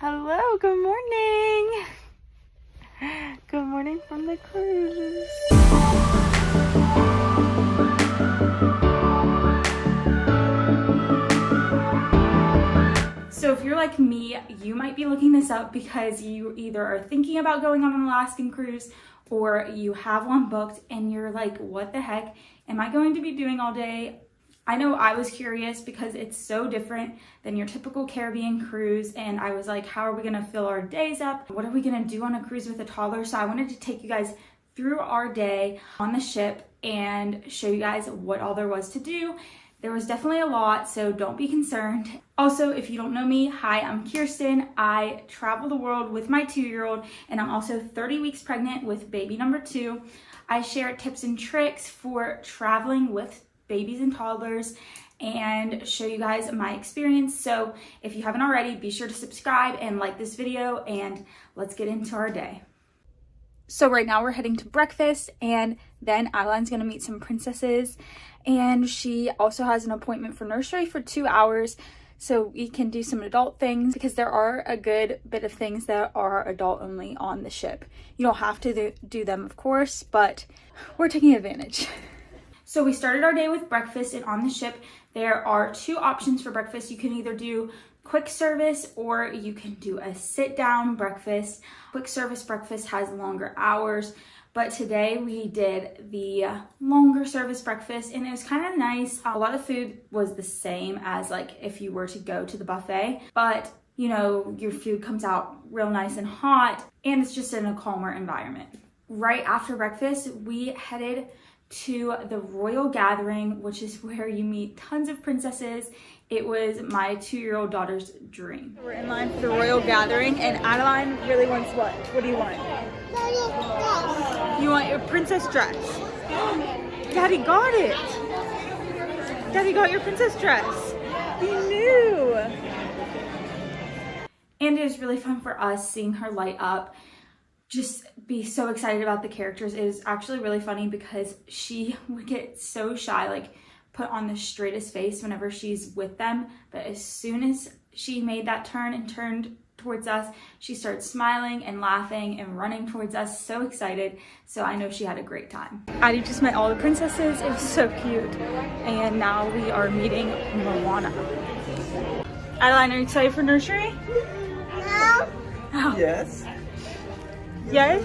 Hello, good morning. Good morning from the cruise. So if you're like me, you might be looking this up because you either are thinking about going on an Alaskan cruise or you have one booked and you're like, what the heck am I going to be doing all day? I know I was curious because it's so different than your typical Caribbean cruise, and I was like, how are we gonna fill our days up? What are we gonna do on a cruise with a toddler? So I wanted to take you guys through our day on the ship and show you guys what all there was to do. There was definitely a lot, so don't be concerned. Also, if you don't know me, hi, I'm Kirsten. I travel the world with my 2-year-old, and I'm also 30 weeks pregnant with baby number 2. I share tips and tricks for traveling with babies and toddlers and show you guys my experience. So if you haven't already, be sure to subscribe and like this video, and let's get into our day. So right now we're heading to breakfast, and then Adaline's gonna meet some princesses, and she also has an appointment for nursery for 2 hours so we can do some adult things, because there are a good bit of things that are adult only on the ship. You don't have to do them, of course, but we're taking advantage. So we started our day with breakfast, and on the ship there are 2 options for breakfast. You can either do quick service or you can do a sit down breakfast. Quick service breakfast has longer hours, but today we did the longer service breakfast, and it was kind of nice. A lot of food was the same as like if you were to go to the buffet, but you know, your food comes out real nice and hot, and it's just in a calmer environment. Right after breakfast, we headed to the royal gathering, which is where you meet tons of princesses. It was my 2-year-old daughter's dream. We're in line for the royal gathering, and Adaline really wants what? What do you want? You want your princess dress? Daddy got it! Daddy got your princess dress! He knew! And it was really fun for us seeing her light up, just be so excited about the characters. It was actually really funny because she would get so shy, like put on the straightest face whenever she's with them, but as soon as she made that turn and turned towards us, she started smiling and laughing and running towards us, so excited. So I know she had a great time. Addie just met all the princesses. It was so cute. And now we are meeting Moana. Adaline, are you excited for nursery? No. Oh. Yes. Yes?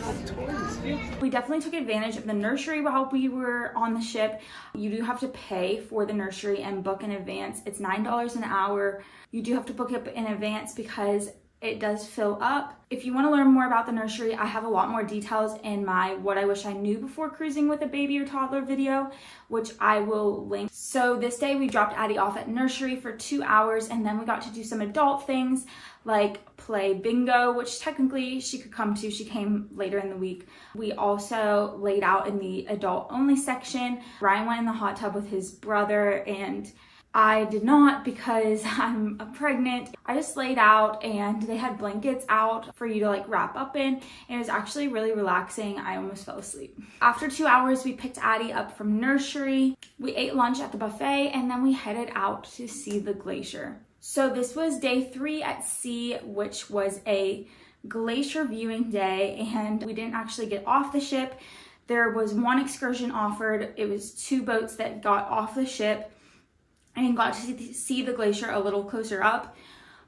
We definitely took advantage of the nursery while we were on the ship. You do have to pay for the nursery and book in advance. It's $9 an hour. You do have to book up in advance because it does fill up. If you want to learn more about the nursery, I have a lot more details in my What I Wish I Knew Before Cruising with a Baby or Toddler video, which I will link. So this day we dropped Addie off at nursery for 2 hours, and then we got to do some adult things like play bingo, which technically she could come to. She came later in the week. We also laid out in the adult only section. Ryan went in the hot tub with his brother, and I did not because I'm pregnant. I just laid out, and they had blankets out for you to like wrap up in, and it was actually really relaxing. I almost fell asleep. After 2 hours, we picked Addie up from nursery. We ate lunch at the buffet, and then we headed out to see the glacier. So this was day 3 at sea, which was a glacier viewing day, and we didn't actually get off the ship. There was one excursion offered. It was 2 boats that got off the ship and got to see the glacier a little closer up,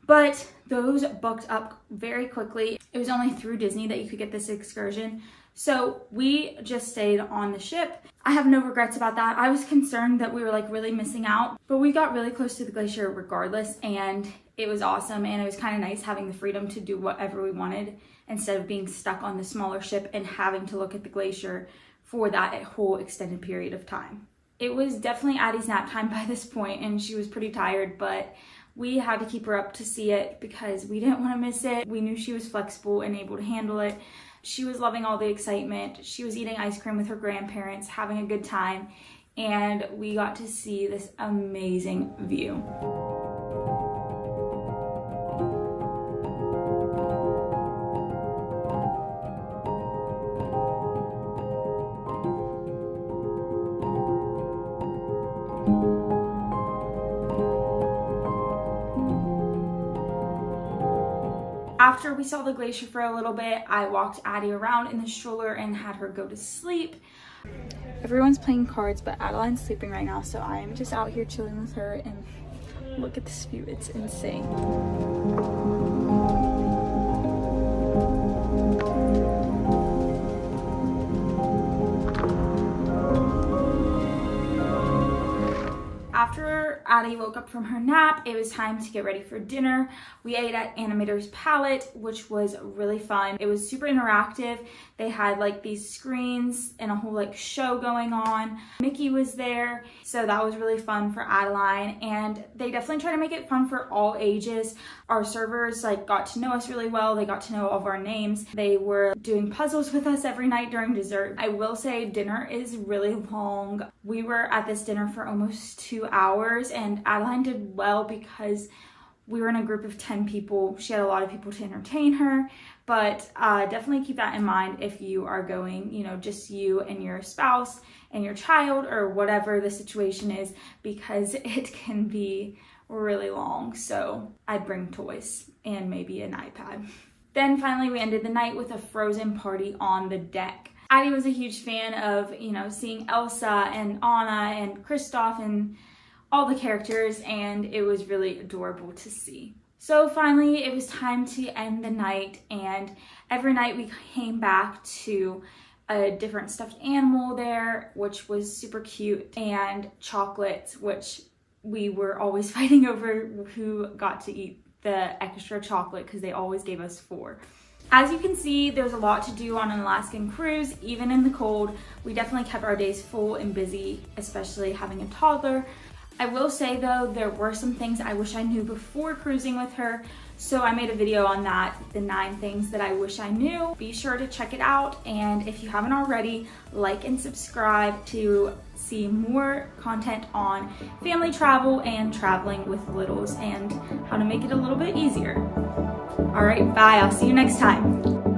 but those booked up very quickly. It was only through Disney that you could get this excursion, so we just stayed on the ship. I have no regrets about that. I was concerned that we were like really missing out, but we got really close to the glacier regardless, and it was awesome, and it was kind of nice having the freedom to do whatever we wanted instead of being stuck on the smaller ship and having to look at the glacier for that whole extended period of time. It was definitely Addie's nap time by this point, and she was pretty tired, but we had to keep her up to see it because we didn't want to miss it. We knew she was flexible and able to handle it. She was loving all the excitement. She was eating ice cream with her grandparents, having a good time, and we got to see this amazing view. After we saw the glacier for a little bit, I walked Addie around in the stroller and had her go to sleep. Everyone's playing cards, but Adeline's sleeping right now, so I'm just out here chilling with her, and look at this view, it's insane. After Addie woke up from her nap, it was time to get ready for dinner. We ate at Animator's Palette, which was really fun. It was super interactive. They had like these screens and a whole like show going on. Mickey was there, so that was really fun for Adaline, and they definitely try to make it fun for all ages. Our servers like got to know us really well. They got to know all of our names. They were doing puzzles with us every night during dessert. I will say dinner is really long. We were at this dinner for almost 2 hours, and Adaline did well because we were in a group of 10 people. She had a lot of people to entertain her, but definitely keep that in mind if you are going, you know, just you and your spouse and your child or whatever the situation is, because it can be really long. So I'd bring toys and maybe an iPad. Then finally we ended the night with a Frozen party on the deck. Addie was a huge fan of, you know, seeing Elsa and Anna and Kristoff and all the characters, and it was really adorable to see. So finally it was time to end the night, and every night we came back to a different stuffed animal there, which was super cute, and chocolates, which we were always fighting over who got to eat the extra chocolate because they always gave us 4. As you can see, there's a lot to do on an Alaskan cruise, even in the cold. We definitely kept our days full and busy, especially having a toddler. I will say though, there were some things I wish I knew before cruising with her, so I made a video on that, the 9 things that I wish I knew. Be sure to check it out, and if you haven't already, like and subscribe to see more content on family travel and traveling with littles and how to make it a little bit easier. All right, bye, I'll see you next time.